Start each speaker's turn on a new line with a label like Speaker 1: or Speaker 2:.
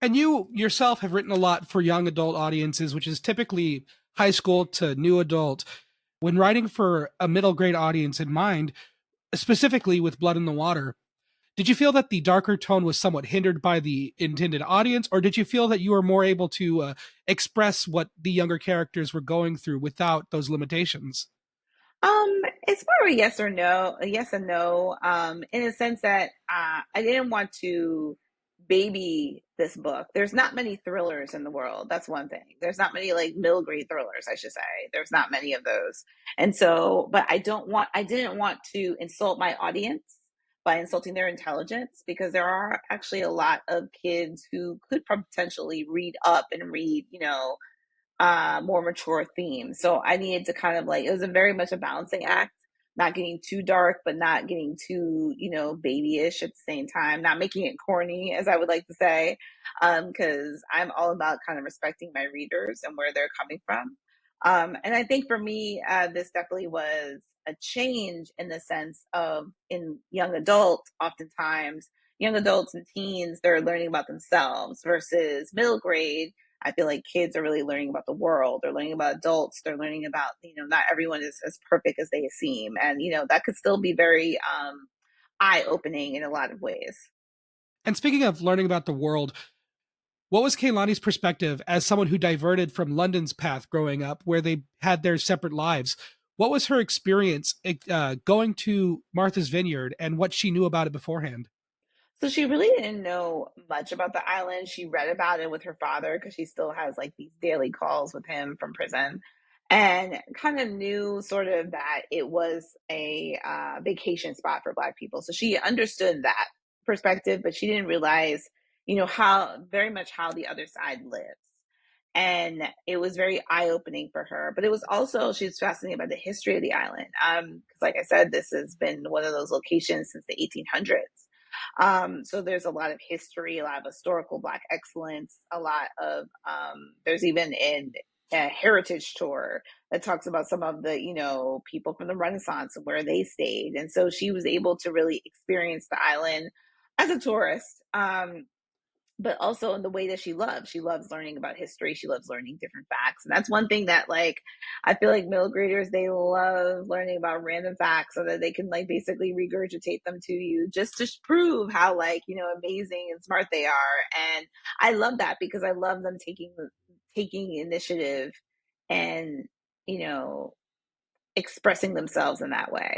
Speaker 1: And you yourself have written a lot for young adult audiences, which is typically high school to new adult. When writing for a middle grade audience in mind, specifically with Blood in the Water, did you feel that the darker tone was somewhat hindered by the intended audience, or did you feel that you were more able to express what the younger characters were going through without those limitations?
Speaker 2: It's more of a yes or no, a yes and no, in a sense that I didn't want to baby this book. There's not many thrillers in the world. That's one thing. There's not many like middle grade thrillers, I should say. There's not many of those. And so, but I didn't want to insult my audience by insulting their intelligence because there are actually a lot of kids who could potentially read up and read, more mature themes. So I needed to kind of like, it was a very much a balancing act, not getting too dark, but not getting too, babyish at the same time, not making it corny, as I would like to say, because I'm all about kind of respecting my readers and where they're coming from. And I think for me, this definitely was a change in the sense of in young adults, oftentimes, young adults and teens, they're learning about themselves versus middle grade. I feel like kids are really learning about the world. They're learning about adults. They're learning about, not everyone is as perfect as they seem. And, that could still be very eye opening in a lot of ways.
Speaker 1: And speaking of learning about the world, what was Kaylani's perspective as someone who diverted from London's path growing up, where they had their separate lives? What was her experience going to Martha's Vineyard and what she knew about it beforehand?
Speaker 2: So she really didn't know much about the island. She read about it with her father because she still has like these daily calls with him from prison and kind of knew sort of that it was a vacation spot for Black people. So she understood that perspective, but she didn't realize, how very much how the other side lives. And it was very eye opening for her. But it was also, she was fascinated by the history of the island. Because, like I said, this has been one of those locations since the 1800s. So there's a lot of history, a lot of historical Black excellence, a lot of, there's even a heritage tour that talks about some of the, people from the Renaissance and where they stayed. And so she was able to really experience the island as a tourist. But also in the way that she loves. She loves learning about history. She loves learning different facts. And that's one thing that like I feel like middle graders, they love learning about random facts so that they can like basically regurgitate them to you just to prove how like, amazing and smart they are. And I love that because I love them taking initiative and, you know, expressing themselves in that way.